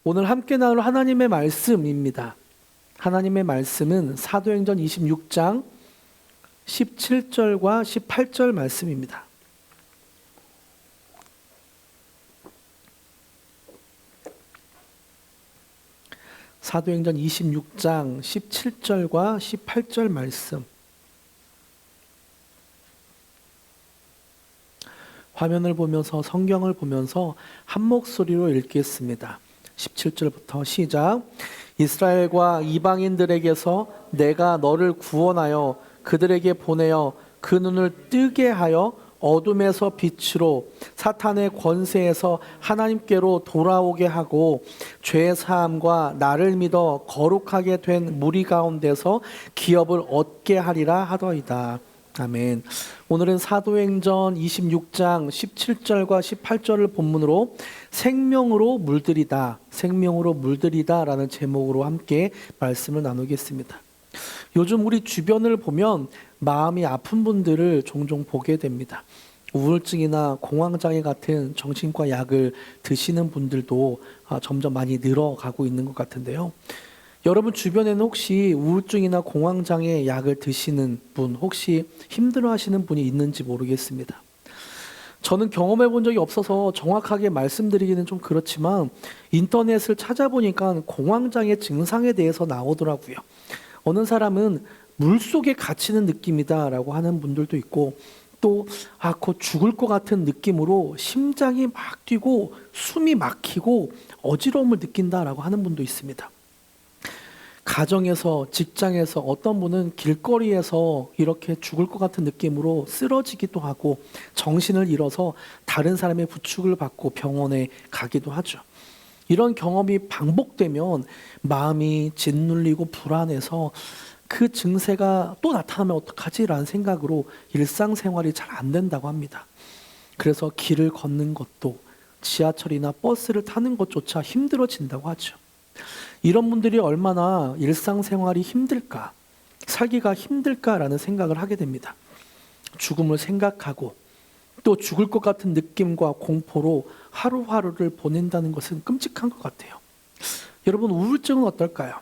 오늘 함께 나눌 하나님의 말씀입니다. 하나님의 말씀은 사도행전 26장 17절과 18절 말씀입니다. 사도행전 26장 17절과 18절 말씀. 화면을 보면서 성경을 보면서 한 목소리로 읽겠습니다. 17절부터 시작. 이스라엘과 이방인들에게서 내가 너를 구원하여 그들에게 보내어 그 눈을 뜨게 하여 어둠에서 빛으로 사탄의 권세에서 하나님께로 돌아오게 하고 죄 사함과 나를 믿어 거룩하게 된 무리 가운데서 기업을 얻게 하리라 하더이다. 아멘. 오늘은 사도행전 26장 17절과 18절을 본문으로 생명으로 물들이다, 생명으로 물들이다 라는 제목으로 함께 말씀을 나누겠습니다. 요즘 우리 주변을 보면 마음이 아픈 분들을 종종 보게 됩니다. 우울증이나 공황장애 같은 정신과 약을 드시는 분들도 점점 많이 늘어가고 있는 것 같은데요. 여러분 주변에는 혹시 우울증이나 공황장애 약을 드시는 분, 혹시 힘들어하시는 분이 있는지 모르겠습니다. 저는 경험해 본 적이 없어서 정확하게 말씀드리기는 좀 그렇지만 인터넷을 찾아보니까 공황장애 증상에 대해서 나오더라고요. 어느 사람은 물속에 갇히는 느낌이다라고 하는 분들도 있고, 또 곧 죽을 것 같은 느낌으로 심장이 막 뛰고 숨이 막히고 어지러움을 느낀다라고 하는 분도 있습니다. 가정에서, 직장에서 어떤 분은 길거리에서 이렇게 죽을 것 같은 느낌으로 쓰러지기도 하고 정신을 잃어서 다른 사람의 부축을 받고 병원에 가기도 하죠. 이런 경험이 반복되면 마음이 짓눌리고 불안해서 그 증세가 또 나타나면 어떡하지라는 생각으로 일상생활이 잘 안 된다고 합니다. 그래서 길을 걷는 것도, 지하철이나 버스를 타는 것조차 힘들어진다고 하죠. 이런 분들이 얼마나 일상생활이 힘들까, 살기가 힘들까라는 생각을 하게 됩니다. 죽음을 생각하고 또 죽을 것 같은 느낌과 공포로 하루하루를 보낸다는 것은 끔찍한 것 같아요. 여러분, 우울증은 어떨까요?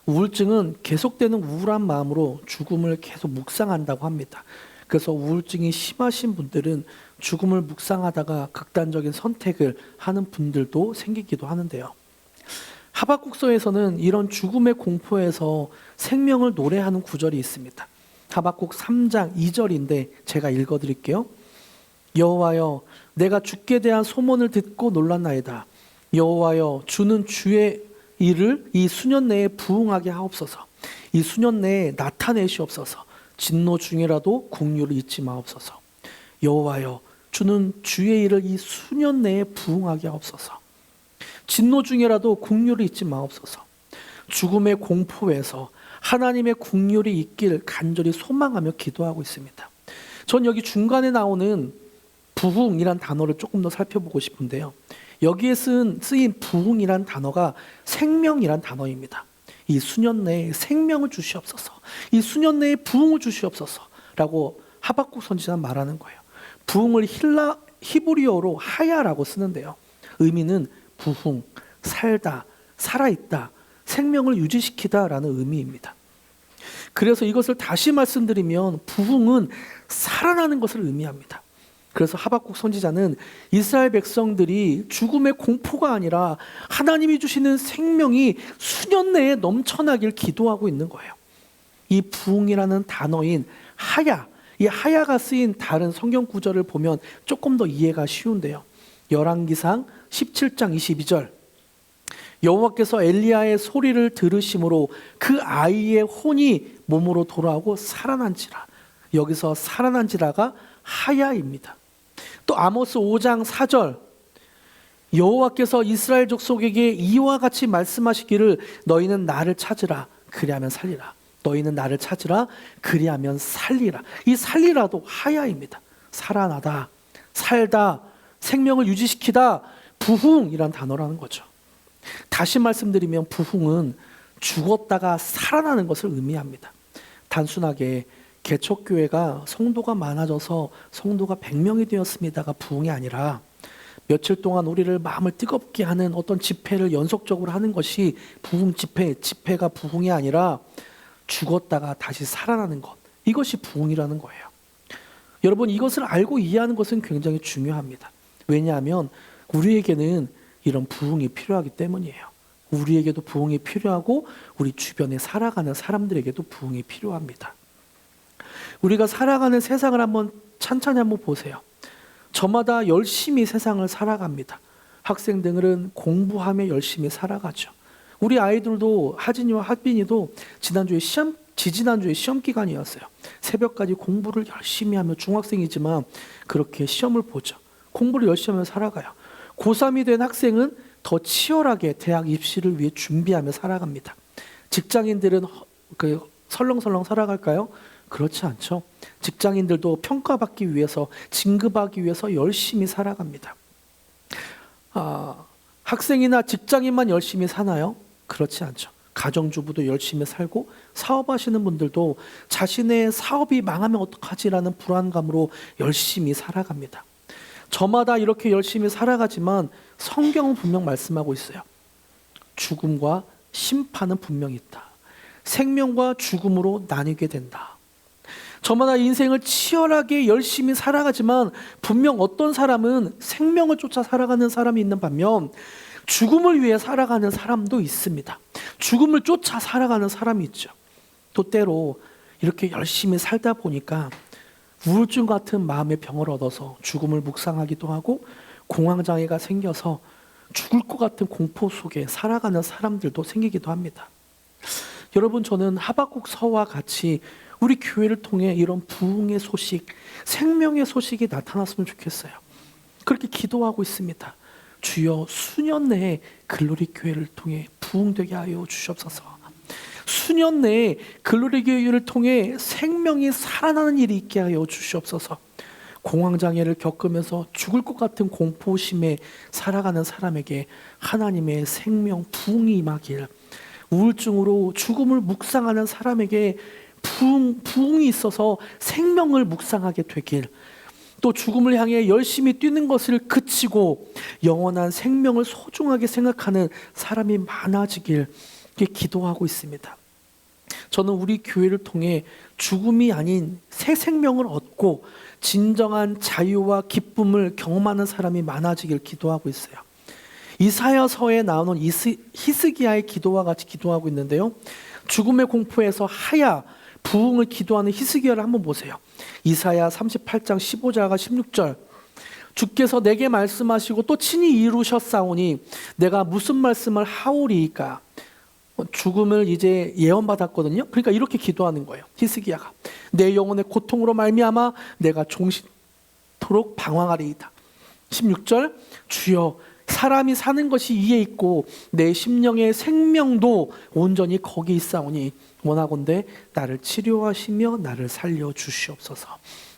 우울증은 계속되는 우울한 마음으로 죽음을 계속 묵상한다고 합니다. 그래서 우울증이 심하신 분들은 죽음을 묵상하다가 극단적인 선택을 하는 분들도 생기기도 하는데요. 하박국서에서는 이런 죽음의 공포에서 생명을 노래하는 구절이 있습니다. 하박국 3장 2절인데 제가 읽어드릴게요. 여호와여, 내가 주께 대한 소문을 듣고 놀랐나이다. 여호와여, 주는 주의 일을 이 수년 내에 부응하게 하옵소서. 이 수년 내에 나타내시옵소서. 진노 중이라도 긍휼을 잊지 마옵소서. 여호와여, 주는 주의 일을 이 수년 내에 부응하게 하옵소서. 진노 중이라도 긍휼을 잊지 마옵소서. 죽음의 공포에서 하나님의 긍휼이 있길 간절히 소망하며 기도하고 있습니다. 전 여기 중간에 나오는 부흥이란 단어를 조금 더 살펴보고 싶은데요. 여기에 쓰인 부흥이란 단어가 생명이란 단어입니다. 이 수년 내에 생명을 주시옵소서, 이 수년 내에 부흥을 주시옵소서 라고 하박국 선지자는 말하는 거예요. 부흥을 히브리어로 하야라고 쓰는데요. 의미는 부흥, 살다, 살아있다, 생명을 유지시키다 라는 의미입니다. 그래서 이것을 다시 말씀드리면 부흥은 살아나는 것을 의미합니다. 그래서 하박국 선지자는 이스라엘 백성들이 죽음의 공포가 아니라 하나님이 주시는 생명이 수년 내에 넘쳐나길 기도하고 있는 거예요. 이 부흥이라는 단어인 하야, 이 하야가 쓰인 다른 성경 구절을 보면 조금 더 이해가 쉬운데요. 열왕기상 17장 22절, 여호와께서 엘리야의 소리를 들으심으로 그 아이의 혼이 몸으로 돌아오고 살아난지라. 여기서 살아난지라가 하야입니다. 또 아모스 5장 4절, 여호와께서 이스라엘 족속에게 이와 같이 말씀하시기를 너희는 나를 찾으라 그리하면 살리라. 너희는 나를 찾으라 그리하면 살리라. 이 살리라도 하야입니다. 살아나다, 살다, 생명을 유지시키다, 부흥이란 단어라는 거죠. 다시 말씀드리면 부흥은 죽었다가 살아나는 것을 의미합니다. 단순하게 개척교회가 성도가 많아져서 성도가 100명이 되었습니다가 부흥이 아니라 며칠 동안 우리를 마음을 뜨겁게 하는 어떤 집회를 연속적으로 하는 것이 부흥 집회가 부흥이 아니라 죽었다가 다시 살아나는 것, 이것이 부흥이라는 거예요. 여러분, 이것을 알고 이해하는 것은 굉장히 중요합니다. 왜냐하면 우리에게는 이런 부흥이 필요하기 때문이에요. 우리에게도 부흥이 필요하고 우리 주변에 살아가는 사람들에게도 부흥이 필요합니다. 우리가 살아가는 세상을 한번 찬찬히 한번 보세요. 저마다 열심히 세상을 살아갑니다. 학생들은 공부하며 열심히 살아가죠. 우리 아이들도 하진이와 하빈이도 지지난주에 시험 기간이었어요. 새벽까지 공부를 열심히 하며, 중학생이지만 그렇게 시험을 보죠. 공부를 열심히 하며 살아가요. 고3이 된 학생은 더 치열하게 대학 입시를 위해 준비하며 살아갑니다. 직장인들은 설렁설렁 살아갈까요? 그렇지 않죠. 직장인들도 평가받기 위해서, 진급하기 위해서 열심히 살아갑니다. 학생이나 직장인만 열심히 사나요? 그렇지 않죠. 가정주부도 열심히 살고, 사업하시는 분들도 자신의 사업이 망하면 어떡하지라는 불안감으로 열심히 살아갑니다. 저마다 이렇게 열심히 살아가지만 성경은 분명 말씀하고 있어요. 죽음과 심판은 분명히 있다. 생명과 죽음으로 나뉘게 된다. 저마다 인생을 치열하게 열심히 살아가지만 분명 어떤 사람은 생명을 쫓아 살아가는 사람이 있는 반면 죽음을 위해 살아가는 사람도 있습니다. 죽음을 쫓아 살아가는 사람이 있죠. 또 때로 이렇게 열심히 살다 보니까 우울증 같은 마음의 병을 얻어서 죽음을 묵상하기도 하고, 공황장애가 생겨서 죽을 것 같은 공포 속에 살아가는 사람들도 생기기도 합니다. 여러분, 저는 하박국서와 같이 우리 교회를 통해 이런 부흥의 소식, 생명의 소식이 나타났으면 좋겠어요. 그렇게 기도하고 있습니다. 주여, 수년 내에 글로리 교회를 통해 부흥되게 하여 주시옵소서. 수년 내에 글로리 교회를 통해 생명이 살아나는 일이 있게 하여 주시옵소서. 공황장애를 겪으면서 죽을 것 같은 공포심에 살아가는 사람에게 하나님의 생명 부흥이 임하길, 우울증으로 죽음을 묵상하는 사람에게 부흥이 있어서 생명을 묵상하게 되길, 또 죽음을 향해 열심히 뛰는 것을 그치고 영원한 생명을 소중하게 생각하는 사람이 많아지길 기도하고 있습니다. 저는 우리 교회를 통해 죽음이 아닌 새 생명을 얻고 진정한 자유와 기쁨을 경험하는 사람이 많아지길 기도하고 있어요. 이사야서에 나오는 히스기야의 기도와 같이 기도하고 있는데요. 죽음의 공포에서 하야 부흥을 기도하는 히스기야를 한번 보세요. 이사야 38장 15절과 16절. 주께서 내게 말씀하시고 또 친히 이루셨사오니 내가 무슨 말씀을 하오리이까. 죽음을 이제 예언받았거든요. 그러니까 이렇게 기도하는 거예요. 히스기야가 내 영혼의 고통으로 말미암아 내가 종신토록 방황하리이다. 16절. 주여, 사람이 사는 것이 이에 있고 내 심령의 생명도 온전히 거기 있사오니 원하건대 나를 치료하시며 나를 살려 주시옵소서.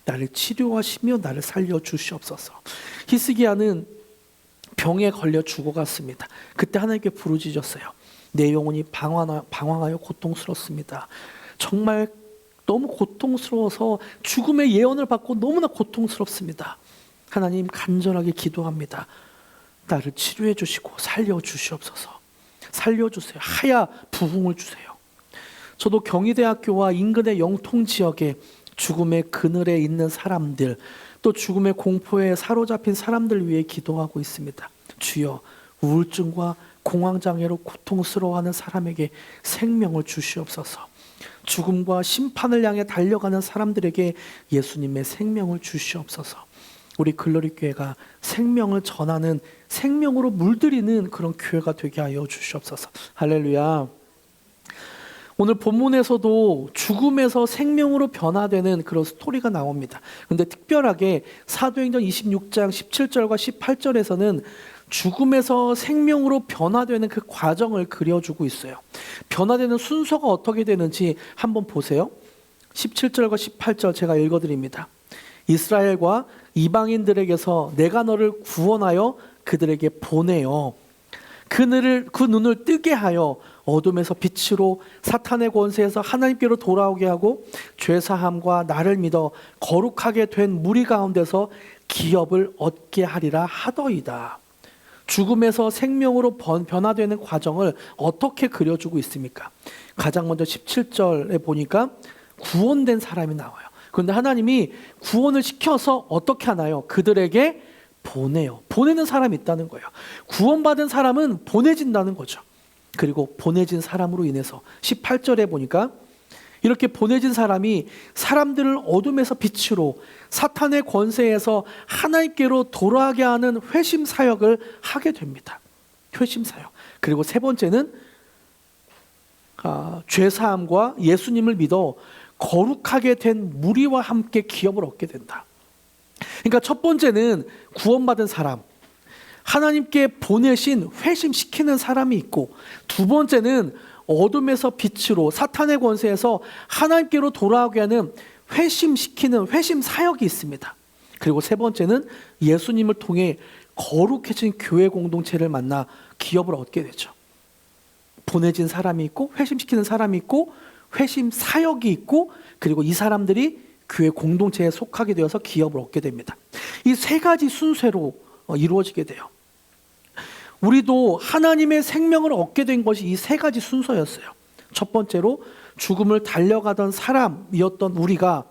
나를 치료하시며 나를 살려 주시옵소서. 히스기야는 병에 걸려 죽어갔습니다. 그때 하나님께 부르짖었어요. 내 영혼이 방황하여 고통스럽습니다. 정말 너무 고통스러워서 죽음의 예언을 받고 너무나 고통스럽습니다. 하나님, 간절하게 기도합니다. 나를 치료해 주시고 살려 주시옵소서. 살려주세요. 하야 부흥을 주세요. 저도 경희대학교와 인근의 영통 지역에 죽음의 그늘에 있는 사람들, 또 죽음의 공포에 사로잡힌 사람들 위해 기도하고 있습니다. 주여, 우울증과 공황장애로 고통스러워하는 사람에게 생명을 주시옵소서. 죽음과 심판을 향해 달려가는 사람들에게 예수님의 생명을 주시옵소서. 우리 글로리 교회가 생명을 전하는, 생명으로 물들이는 그런 교회가 되게 하여 주시옵소서. 할렐루야. 오늘 본문에서도 죽음에서 생명으로 변화되는 그런 스토리가 나옵니다. 근데 특별하게 사도행전 26장 17절과 18절에서는 죽음에서 생명으로 변화되는 그 과정을 그려주고 있어요. 변화되는 순서가 어떻게 되는지 한번 보세요. 17절과 18절 제가 읽어드립니다. 이스라엘과 이방인들에게서 내가 너를 구원하여 그들에게 보내어 그 눈을 뜨게 하여 어둠에서 빛으로 사탄의 권세에서 하나님께로 돌아오게 하고 죄사함과 나를 믿어 거룩하게 된 무리 가운데서 기업을 얻게 하리라 하더이다. 죽음에서 생명으로 변화되는 과정을 어떻게 그려주고 있습니까? 가장 먼저 17절에 보니까 구원된 사람이 나와요. 그런데 하나님이 구원을 시켜서 어떻게 하나요? 그들에게 보내요. 보내는 사람이 있다는 거예요. 구원받은 사람은 보내진다는 거죠. 그리고 보내진 사람으로 인해서 18절에 보니까 이렇게 보내진 사람이 사람들을 어둠에서 빛으로 사탄의 권세에서 하나님께로 돌아가게 하는 회심 사역을 하게 됩니다. 회심 사역. 그리고 세 번째는 죄사함과 예수님을 믿어 거룩하게 된 무리와 함께 기업을 얻게 된다. 그러니까 첫 번째는 구원받은 사람, 하나님께 보내신 회심시키는 사람이 있고, 두 번째는 어둠에서 빛으로 사탄의 권세에서 하나님께로 돌아오게 하는 회심시키는 회심 사역이 있습니다. 그리고 세 번째는 예수님을 통해 거룩해진 교회 공동체를 만나 기업을 얻게 되죠. 보내진 사람이 있고, 회심시키는 사람이 있고, 회심 사역이 있고, 그리고 이 사람들이 교회 공동체에 속하게 되어서 기업을 얻게 됩니다. 이 세 가지 순서로 이루어지게 돼요. 우리도 하나님의 생명을 얻게 된 것이 이 세 가지 순서였어요. 첫 번째로 죽음을 달려가던 사람이었던 우리가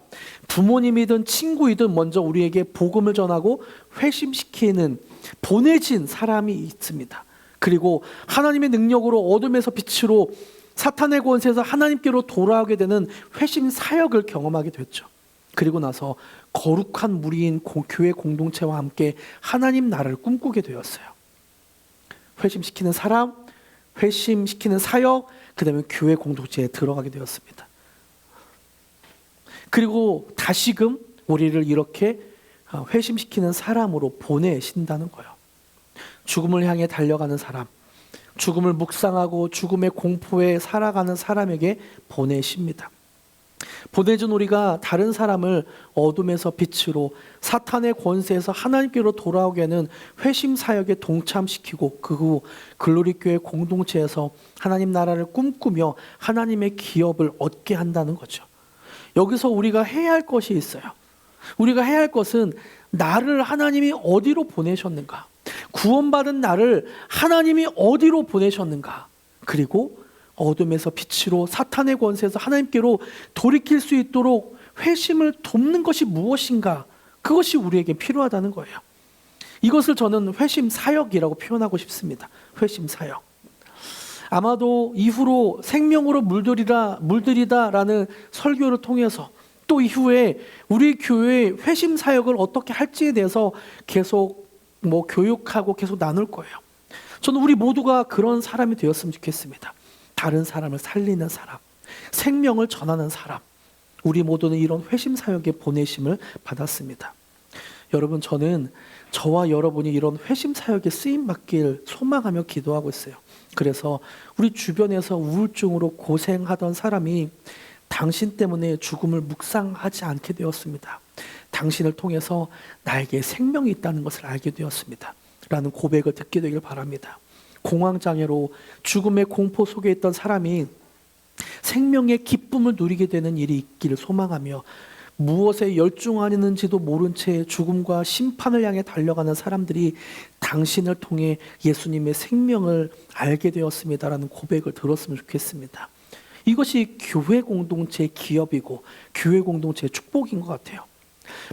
부모님이든 친구이든 먼저 우리에게 복음을 전하고 회심시키는 보내진 사람이 있습니다. 그리고 하나님의 능력으로 어둠에서 빛으로 사탄의 권세에서 하나님께로 돌아오게 되는 회심 사역을 경험하게 됐죠. 그리고 나서 거룩한 무리인 교회 공동체와 함께 하나님 나라를 꿈꾸게 되었어요. 회심시키는 사람, 회심시키는 사역, 그 다음에 교회 공동체에 들어가게 되었습니다. 그리고 다시금 우리를 이렇게 회심시키는 사람으로 보내신다는 거예요. 죽음을 향해 달려가는 사람, 죽음을 묵상하고 죽음의 공포에 살아가는 사람에게 보내십니다. 보내준 우리가 다른 사람을 어둠에서 빛으로 사탄의 권세에서 하나님께로 돌아오게 하는 회심 사역에 동참시키고 그 후 글로리교회 공동체에서 하나님 나라를 꿈꾸며 하나님의 기업을 얻게 한다는 거죠. 여기서 우리가 해야 할 것이 있어요. 우리가 해야 할 것은 나를 하나님이 어디로 보내셨는가? 구원받은 나를 하나님이 어디로 보내셨는가? 그리고 어둠에서 빛으로 사탄의 권세에서 하나님께로 돌이킬 수 있도록 회심을 돕는 것이 무엇인가? 그것이 우리에게 필요하다는 거예요. 이것을 저는 회심 사역이라고 표현하고 싶습니다. 회심 사역. 아마도 이후로 생명으로 물들이다라는 설교를 통해서 또 이후에 우리 교회의 회심 사역을 어떻게 할지에 대해서 계속 교육하고 계속 나눌 거예요. 저는 우리 모두가 그런 사람이 되었으면 좋겠습니다. 다른 사람을 살리는 사람, 생명을 전하는 사람, 우리 모두는 이런 회심 사역의 보내심을 받았습니다. 여러분, 저는 저와 여러분이 이런 회심 사역에 쓰임 받길 소망하며 기도하고 있어요. 그래서 우리 주변에서 우울증으로 고생하던 사람이 당신 때문에 죽음을 묵상하지 않게 되었습니다. 당신을 통해서 나에게 생명이 있다는 것을 알게 되었습니다. 라는 고백을 듣게 되길 바랍니다. 공황장애로 죽음의 공포 속에 있던 사람이 생명의 기쁨을 누리게 되는 일이 있기를 소망하며 무엇에 열중하는지도 모른 채 죽음과 심판을 향해 달려가는 사람들이 당신을 통해 예수님의 생명을 알게 되었습니다라는 고백을 들었으면 좋겠습니다. 이것이 교회 공동체의 기업이고 교회 공동체의 축복인 것 같아요.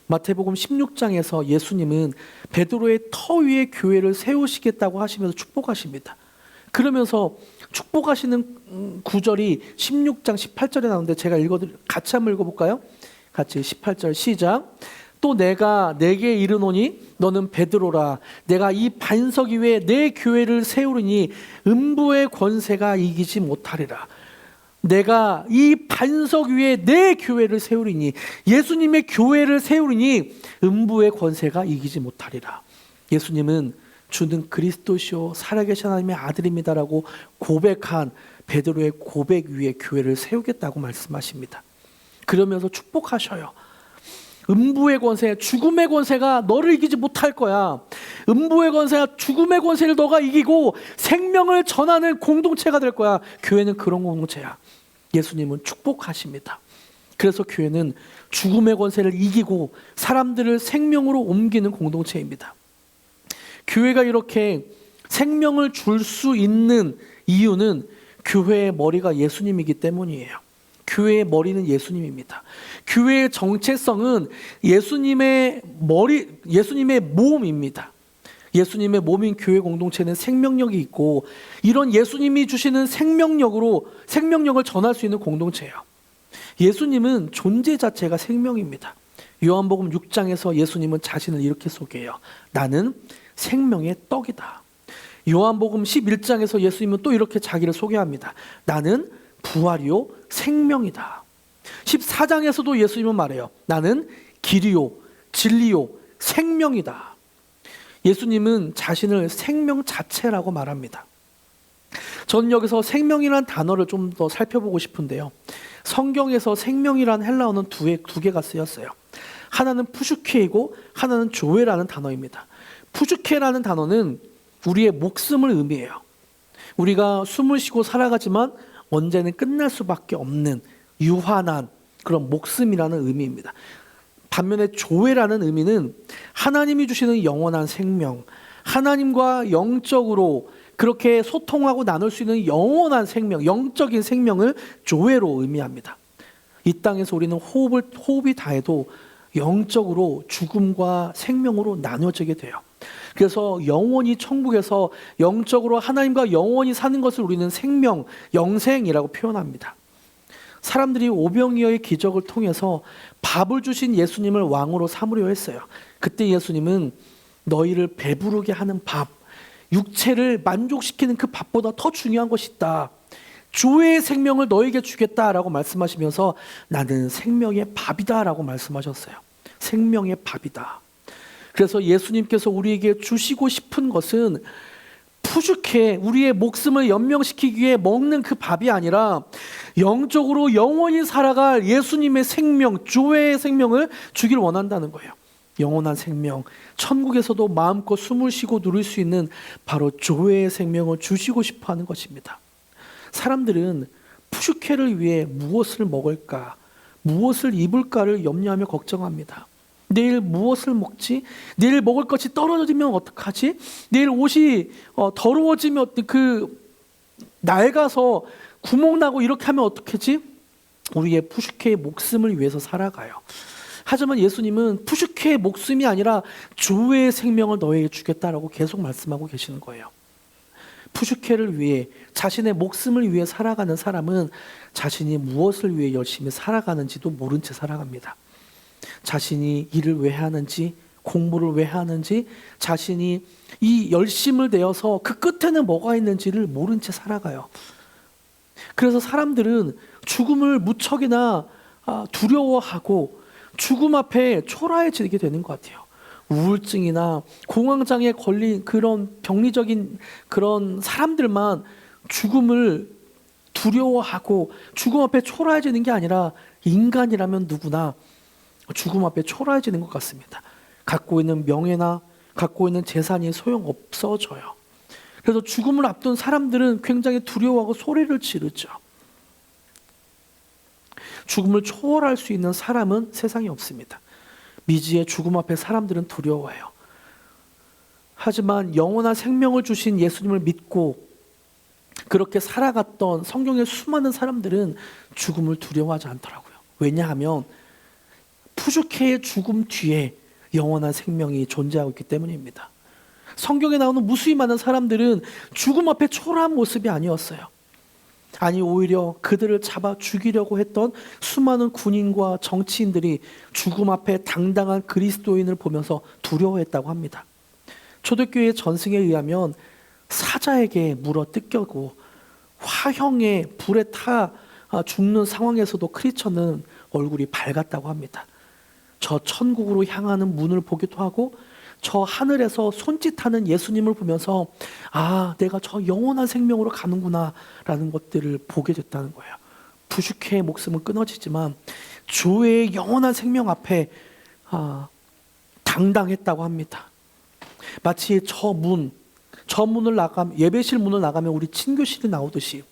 마태복음 16장에서 예수님은 베드로의 터 위에 교회를 세우시겠다고 하시면서 축복하십니다. 그러면서 축복하시는 구절이 16장 18절에 나오는데 제가 같이 한번 읽어볼까요? 같이 18절 시작. 또 내가 내게 이르노니 너는 베드로라. 내가 이 반석 위에 내 교회를 세우리니 음부의 권세가 이기지 못하리라. 내가 이 반석 위에 내 교회를 세우리니, 예수님의 교회를 세우리니 음부의 권세가 이기지 못하리라. 예수님은 주는 그리스도시요 살아계신 하나님의 아들입니다라고 고백한 베드로의 고백 위에 교회를 세우겠다고 말씀하십니다. 그러면서 축복하셔요. 음부의 권세, 죽음의 권세가 너를 이기지 못할 거야. 음부의 권세가 죽음의 권세를 너가 이기고 생명을 전하는 공동체가 될 거야. 교회는 그런 공동체야. 예수님은 축복하십니다. 그래서 교회는 죽음의 권세를 이기고 사람들을 생명으로 옮기는 공동체입니다. 교회가 이렇게 생명을 줄 수 있는 이유는 교회의 머리가 예수님이기 때문이에요. 교회의 머리는 예수님입니다. 교회의 정체성은 예수님의 몸입니다. 예수님의 몸인 교회 공동체는 생명력이 있고, 이런 예수님이 주시는 생명력을 전할 수 있는 공동체예요. 예수님은 존재 자체가 생명입니다. 요한복음 6장에서 예수님은 자신을 이렇게 소개해요. 나는 생명의 떡이다. 요한복음 11장에서 예수님은 또 이렇게 자기를 소개합니다. 나는 부활이요 생명이다. 14장에서도 예수님은 말해요. 나는 길이요 진리요 생명이다. 예수님은 자신을 생명 자체라고 말합니다. 저는 여기서 생명이라는 단어를 좀 더 살펴보고 싶은데요. 성경에서 생명이라는 헬라어는 두 개가 쓰였어요. 하나는 푸슈케이고 하나는 조에라는 단어입니다. 푸슈케라는 단어는 우리의 목숨을 의미해요. 우리가 숨을 쉬고 살아가지만 언제는 끝날 수밖에 없는 유한한 그런 목숨이라는 의미입니다. 반면에 조회라는 의미는 하나님이 주시는 영원한 생명, 하나님과 영적으로 그렇게 소통하고 나눌 수 있는 영원한 생명, 영적인 생명을 조회로 의미합니다. 이 땅에서 우리는 호흡이 다해도 영적으로 죽음과 생명으로 나눠지게 돼요. 그래서 영원히 천국에서 영적으로 하나님과 영원히 사는 것을 우리는 생명, 영생이라고 표현합니다. 사람들이 오병이어의 기적을 통해서 밥을 주신 예수님을 왕으로 삼으려 했어요. 그때 예수님은 너희를 배부르게 하는 밥, 육체를 만족시키는 그 밥보다 더 중요한 것이 있다. 조의 생명을 너에게 주겠다라고 말씀하시면서 나는 생명의 밥이다 라고 말씀하셨어요. 생명의 밥이다. 그래서 예수님께서 우리에게 주시고 싶은 것은 푸죽해 우리의 목숨을 연명시키기 위해 먹는 그 밥이 아니라 영적으로 영원히 살아갈 예수님의 생명, 조의 생명을 주길 원한다는 거예요. 영원한 생명, 천국에서도 마음껏 숨을 쉬고 누릴 수 있는 바로 조의 생명을 주시고 싶어 하는 것입니다. 사람들은 푸슈케를 위해 무엇을 먹을까, 무엇을 입을까를 염려하며 걱정합니다. 내일 무엇을 먹지? 내일 먹을 것이 떨어지면 어떡하지? 내일 옷이 더러워지면 낡아서 구멍 나고 이렇게 하면 어떡하지? 우리의 푸슈케의 목숨을 위해서 살아가요. 하지만 예수님은 푸슈케의 목숨이 아니라 조의 생명을 너에게 주겠다라고 계속 말씀하고 계시는 거예요. 푸슈케를 위해, 자신의 목숨을 위해 살아가는 사람은 자신이 무엇을 위해 열심히 살아가는지도 모른 채 살아갑니다. 자신이 일을 왜 하는지, 공부를 왜 하는지, 자신이 이 열심을 내어서 그 끝에는 뭐가 있는지를 모른 채 살아가요. 그래서 사람들은 죽음을 무척이나 두려워하고 죽음 앞에 초라해지게 되는 것 같아요. 우울증이나 공황장애에 걸린 그런 병리적인 그런 사람들만 죽음을 두려워하고 죽음 앞에 초라해지는 게 아니라 인간이라면 누구나 죽음 앞에 초라해지는 것 같습니다. 갖고 있는 명예나 갖고 있는 재산이 소용없어져요. 그래서 죽음을 앞둔 사람들은 굉장히 두려워하고 소리를 지르죠. 죽음을 초월할 수 있는 사람은 세상에 없습니다. 미지의 죽음 앞에 사람들은 두려워해요. 하지만 영원한 생명을 주신 예수님을 믿고 그렇게 살아갔던 성경의 수많은 사람들은 죽음을 두려워하지 않더라고요. 왜냐하면 푸주케의 죽음 뒤에 영원한 생명이 존재하고 있기 때문입니다. 성경에 나오는 무수히 많은 사람들은 죽음 앞에 초라한 모습이 아니었어요. 아니, 오히려 그들을 잡아 죽이려고 했던 수많은 군인과 정치인들이 죽음 앞에 당당한 그리스도인을 보면서 두려워했다고 합니다. 초대교회 전승에 의하면 사자에게 물어 뜯겨고 화형에 불에 타 죽는 상황에서도 크리스천은 얼굴이 밝았다고 합니다. 저 천국으로 향하는 문을 보기도 하고 저 하늘에서 손짓하는 예수님을 보면서 내가 저 영원한 생명으로 가는구나 라는 것들을 보게 됐다는 거예요. 부슈케의 목숨은 끊어지지만 조의 영원한 생명 앞에 당당했다고 합니다. 마치 예배실 문을 나가면 우리 친교실이 나오듯이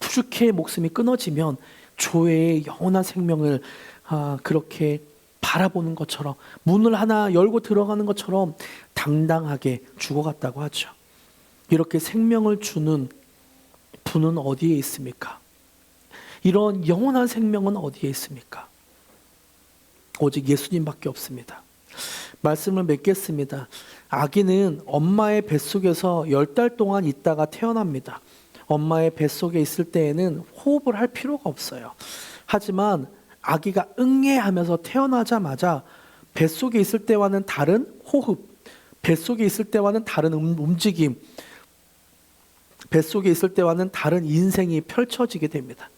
부슈케의 목숨이 끊어지면 조회의 영원한 생명을 그렇게 바라보는 것처럼, 문을 하나 열고 들어가는 것처럼 당당하게 죽어갔다고 하죠. 이렇게 생명을 주는 분은 어디에 있습니까? 이런 영원한 생명은 어디에 있습니까? 오직 예수님밖에 없습니다. 말씀을 맺겠습니다. 아기는 엄마의 뱃속에서 10달 동안 있다가 태어납니다. 엄마의 뱃속에 있을 때에는 호흡을 할 필요가 없어요. 하지만 아기가 응애하면서 태어나자마자 뱃속에 있을 때와는 다른 호흡, 뱃속에 있을 때와는 다른 움직임, 뱃속에 있을 때와는 다른 인생이 펼쳐지게 됩니다.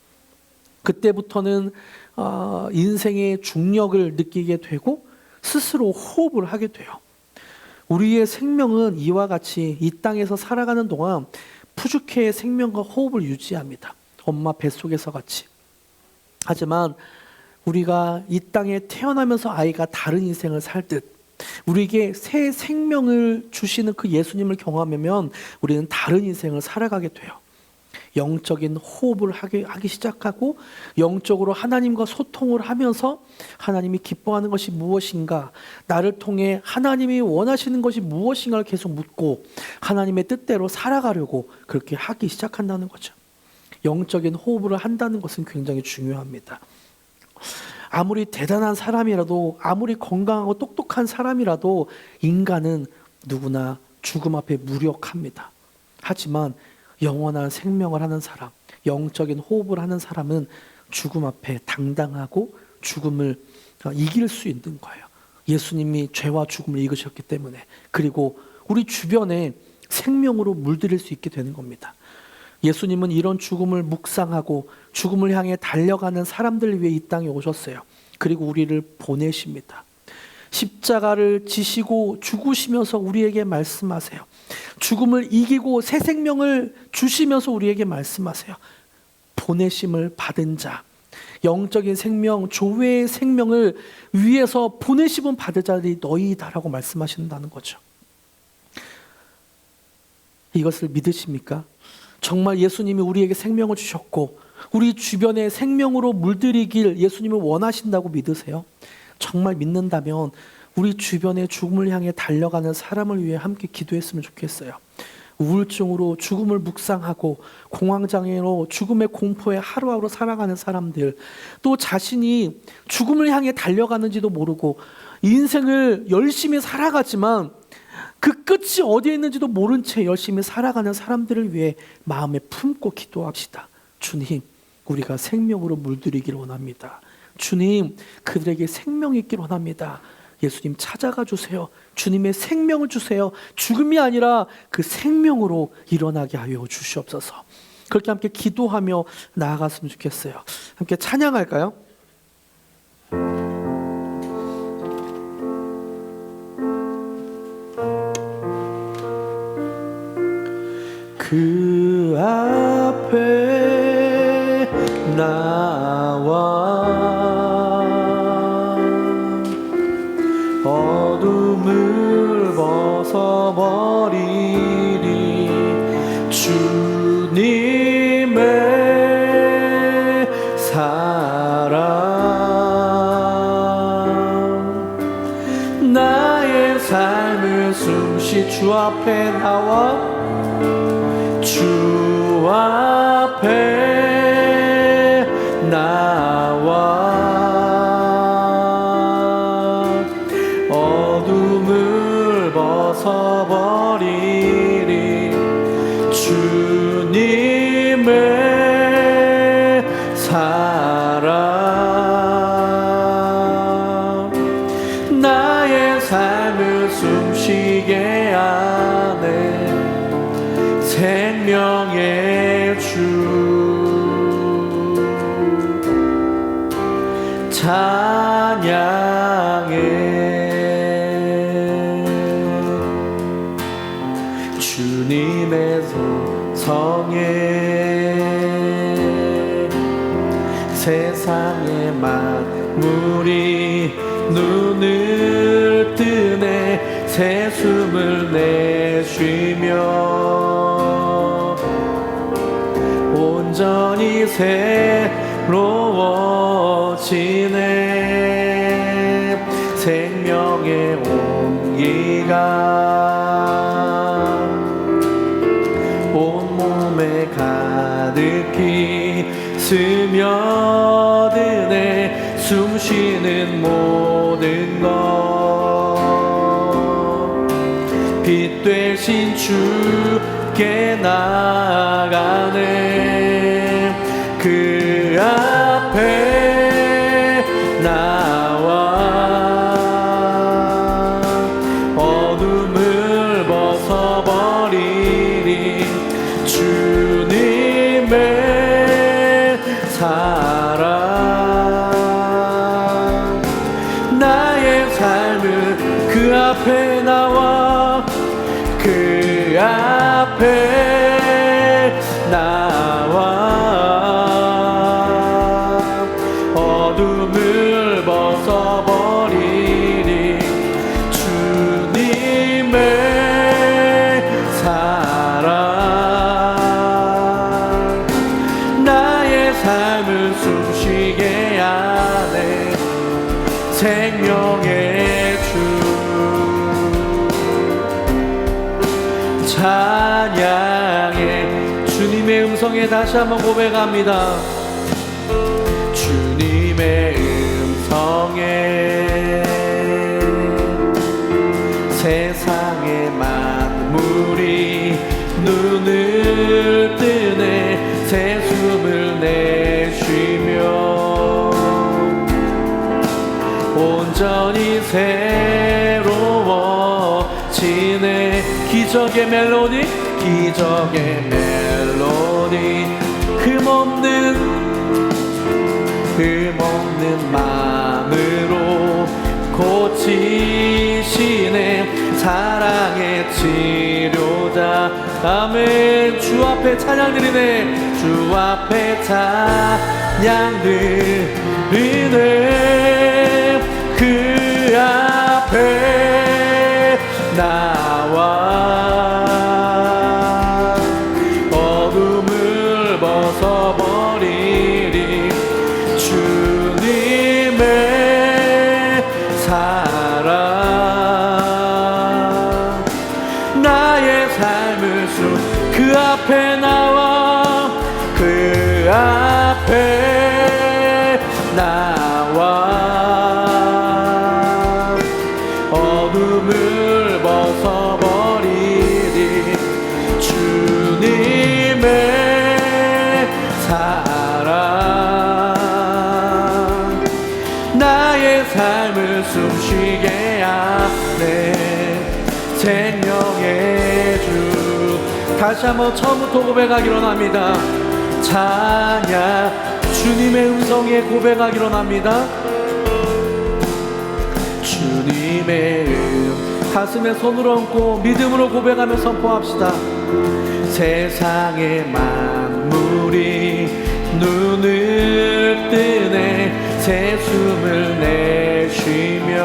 그때부터는 인생의 중력을 느끼게 되고 스스로 호흡을 하게 돼요. 우리의 생명은 이와 같이 이 땅에서 살아가는 동안 푸주케의 생명과 호흡을 유지합니다. 엄마 뱃속에서 같이. 하지만 우리가 이 땅에 태어나면서 아이가 다른 인생을 살듯 우리에게 새 생명을 주시는 그 예수님을 경험하면 우리는 다른 인생을 살아가게 돼요. 영적인 호흡을 하기 시작하고 영적으로 하나님과 소통을 하면서 하나님이 기뻐하는 것이 무엇인가, 나를 통해 하나님이 원하시는 것이 무엇인가를 계속 묻고 하나님의 뜻대로 살아가려고 그렇게 하기 시작한다는 거죠. 영적인 호흡을 한다는 것은 굉장히 중요합니다. 아무리 대단한 사람이라도, 아무리 건강하고 똑똑한 사람이라도 인간은 누구나 죽음 앞에 무력합니다. 하지만 영원한 생명을 하는 사람, 영적인 호흡을 하는 사람은 죽음 앞에 당당하고 죽음을 이길 수 있는 거예요. 예수님이 죄와 죽음을 이기셨기 때문에. 그리고 우리 주변에 생명으로 물들일 수 있게 되는 겁니다. 예수님은 이런 죽음을 묵상하고 죽음을 향해 달려가는 사람들을 위해 이 땅에 오셨어요. 그리고 우리를 보내십니다. 십자가를 지시고 죽으시면서 우리에게 말씀하세요. 죽음을 이기고 새 생명을 주시면서 우리에게 말씀하세요. 보내심을 받은 자, 영적인 생명, 조회의 생명을 위해서 보내심을 받은 자들이 너희다라고 말씀하신다는 거죠. 이것을 믿으십니까? 정말 예수님이 우리에게 생명을 주셨고 우리 주변에 생명으로 물들이길 예수님을 원하신다고 믿으세요? 정말 믿는다면 우리 주변에 죽음을 향해 달려가는 사람을 위해 함께 기도했으면 좋겠어요. 우울증으로 죽음을 묵상하고 공황장애로 죽음의 공포에 하루하루 살아가는 사람들, 또 자신이 죽음을 향해 달려가는지도 모르고 인생을 열심히 살아가지만 그 끝이 어디에 있는지도 모른 채 열심히 살아가는 사람들을 위해 마음에 품고 기도합시다. 주님, 우리가 생명으로 물들이기를 원합니다. 주님, 그들에게 생명이 있기를 원합니다. 예수님 찾아가 주세요. 주님의 생명을 주세요. 죽음이 아니라 그 생명으로 일어나게 하여 주시옵소서. 그렇게 함께 기도하며 나아갔으면 좋겠어요. 함께 찬양할까요? 그 앞에 나와 어둠을 벗어버리리. 주님의 사랑, 나의 삶을 숨쉬 주 앞에 나와 주 앞에 나와 어둠을 벗어버리리. 주님의 사랑, 나의 삶을 숨쉬게 하네. 생명의 주 찬양해. 주님의 성에 세상의 만물이 눈을 뜨네. 새 숨을 내쉬며 온전히 새 새로워지네. 생명의 온기가 온몸에 가득히 스며드네. 숨쉬는 모든 것 빛 되신 주께 나가네. 그 앞에 나와 어둠을 벗어버리니 주님의 사랑. 나의 삶은 그 앞에 나와 그 앞에 나와 어둠을 벗어버리니 주님의 사랑. 나의 삶을 숨쉬게 하네. 생명의 주 찬양해. 주님의 음성에 다시 한번 고백합니다. 주님의 음성에 세상의 만물이 눈을 뜨네. 새 숨을 내쉬며 온전히 새로워지네. 기적의 멜로디, 기적의 멜로디. 흠없는 마음으로 고치시네. 사랑의 치료자. 아멘. 주 앞에 찬양 드리네. 주 앞에 찬양 드리네. 그 앞에 나와 어둠을 벗어버리리. 주님의 사랑. 나의 삶을 그 앞에 나와 그 앞에 나와 어둠을 벗어버리니 주님의 사랑. 나의 삶을 숨쉬게 하네. 생명의 주. 다시 한번 처음부터 고백하기로 합니다. 찬양. 주님의 음성에 고백하기로 합니다. 주님의 가슴에 손을 얹고 믿음으로 고백하며 선포합시다. 세상의 만물이 눈을 뜨네. 새 숨을 내쉬며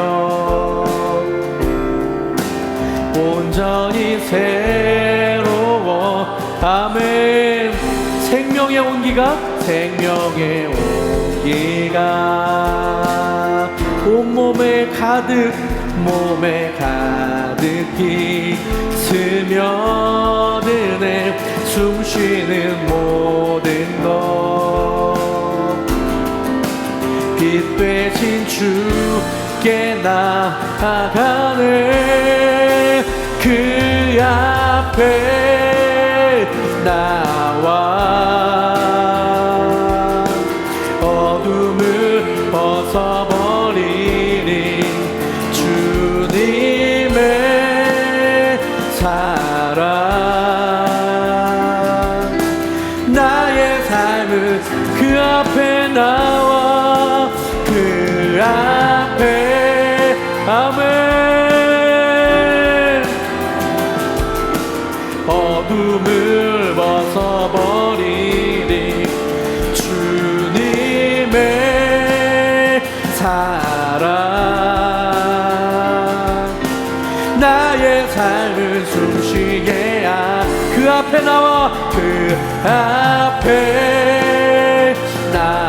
온전히 새로워. 아멘. 생명의 온기가 온몸에 가득히 스며드네. 숨쉬는 모든 것 빛 되신 주께 나아가네. 그 앞에 나와 어둠을 벗어버리니 주님의 사랑. 나의 삶은 그 앞에 나와 그 앞에. 아멘. 어둠을 벗어버리니 주님의 사랑. 나의 삶을 숨쉬게 그 앞에 나와 그 앞에 나.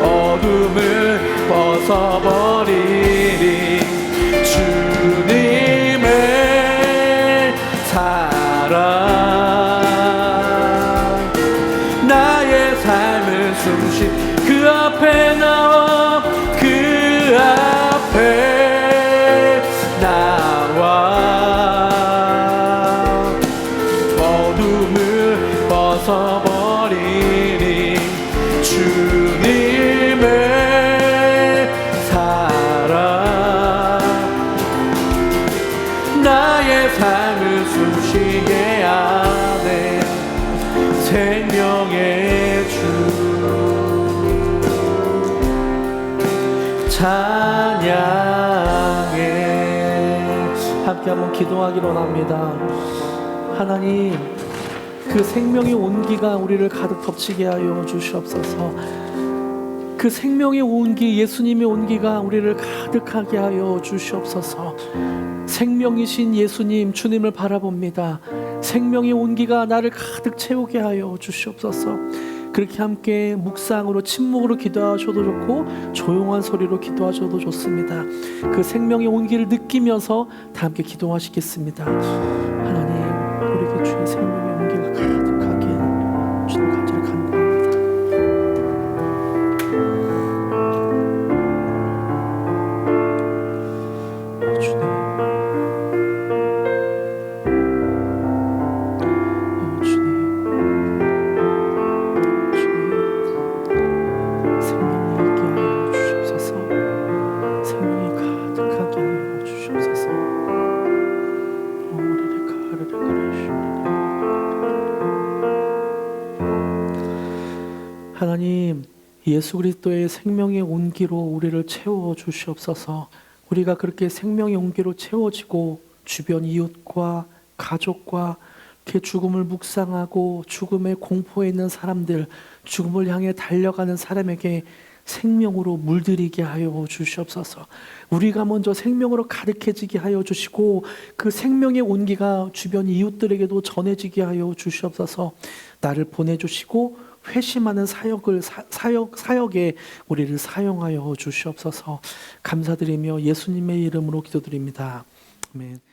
어둠을 벗어버리니 주님의 사랑 나의 삶을 숨쉬 그 앞에 나와 그 앞에 나와 어둠을 벗어버리니 주님의 사랑 나의 삶을 숨쉬게 하네 생명의 주 찬양해. 함께 한번 기도하기로 합니다. 하나님, 그 생명의 온기가 우리를 가득 덮치게 하여 주시옵소서. 그 생명의 온기, 예수님의 온기가 우리를 가득하게 하여 주시옵소서. 생명이신 예수님, 주님을 바라봅니다. 생명의 온기가 나를 가득 채우게 하여 주시옵소서. 그렇게 함께 묵상으로 침묵으로 기도하셔도 좋고 조용한 소리로 기도하셔도 좋습니다. 그 생명의 온기를 느끼면서 다 함께 기도하시겠습니다. 하나님, 우리에게 주의 생명의 온기가 가득하게 주님 간절히 간구합니다. 주님, 하나님, 예수 그리스도의 생명의 온기로 우리를 채워 주시옵소서. 우리가 그렇게 생명의 온기로 채워지고 주변 이웃과 가족과 그 죽음을 묵상하고 죽음의 공포에 있는 사람들, 죽음을 향해 달려가는 사람에게 생명으로 물들이게 하여 주시옵소서. 우리가 먼저 생명으로 가득해지게 하여 주시고 그 생명의 온기가 주변 이웃들에게도 전해지게 하여 주시옵소서. 나를 보내주시고 회심하는 사역에 우리를 사용하여 주시옵소서. 감사드리며 예수님의 이름으로 기도드립니다. 아멘.